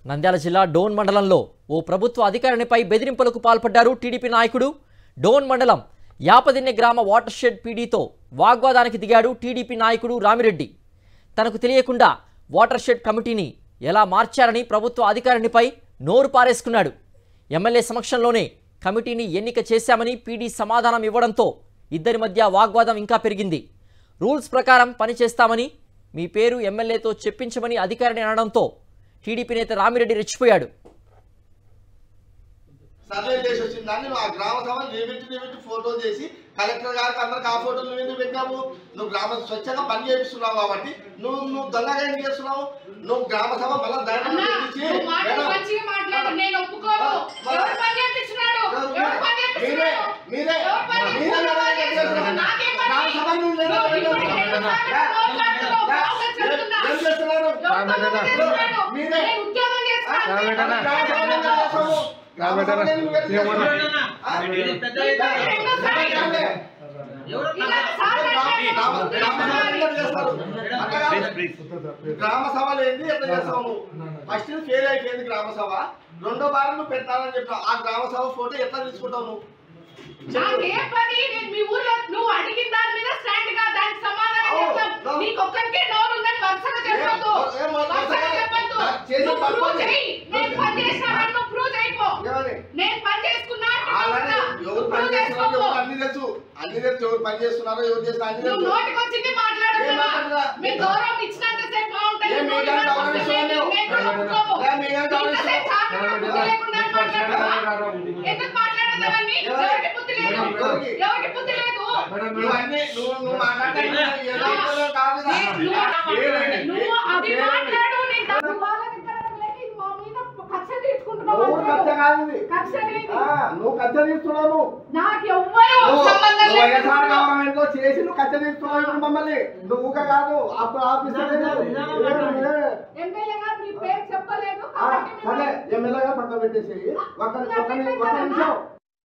నంద్యాల జిల్లా డోన్ మండలంలో ఓ ప్రభుత్వ అధికారినిపై బెదిరింపులకు పాల్పడ్డారు టీడీపీ నాయకుడు. డోన్ మండలం యాపదిన్నె గ్రామ వాటర్ షెడ్ పీడీతో వాగ్వాదానికి దిగాడు టీడీపీ నాయకుడు రామిరెడ్డి. తనకు తెలియకుండా వాటర్ షెడ్ కమిటీని ఎలా మార్చారని ప్రభుత్వ అధికారినిపై నోరు పారేసుకున్నాడు. ఎమ్మెల్యే సమక్షంలోనే కమిటీని ఎన్నిక చేశామని పీడీ సమాధానం ఇవ్వడంతో ఇద్దరి మధ్య వాగ్వాదం ఇంకా పెరిగింది. రూల్స్ ప్రకారం పనిచేస్తామని మీ పేరు ఎమ్మెల్యేతో చెప్పించమని అధికారిని అనడంతో టీడీపీ నేత రామిరెడ్డి రెచ్చిపోయాడు. సర్వే చేసి వచ్చిన దాన్ని ఆ గ్రామ సభ నిలబెట్టి ఫోటోలు చేసి కలెక్టర్ గారికి అందరికి ఆ ఫోటోలు నువ్వు ఎందుకు పెట్టావు? నువ్వు గ్రామ స్వచ్ఛంగా పని చేపిస్తున్నావు కాబట్టి నువ్వు దొంగగా ఏం చేస్తున్నావు? నువ్వు గ్రామ సభ మళ్ళీ గ్రామ సభలు ఏంటి ఎట్లా చేస్తావు? ఫస్ట్ ఫెయిల్ అయిపోయింది గ్రామ సభ, రెండో వారం నువ్వు పెట్టాలని చెప్పిన ఆ గ్రామ సభ ఫోటో ఎట్లా తీసుకుంటావు? నువ్వు అన్ని తెలుసు, అన్ని తెలుసు. ఎవరు పని చేస్తున్నారో ఎవరు చేస్తున్నా అన్ని తెలుసు. నువ్వు మాట్లాడే నువ్వు కచ్చ తీస్తున్నావు, గవర్నమెంట్ లో చేసి నువ్వు కచ్చ తీస్తున్నావు. ఇప్పుడు మమ్మల్ని నువ్వు కాదు అప్పుడు ఆఫీసర్ ఎమ్మెల్యే గారు పక్కన పెట్టేసి ఒక నిమిషం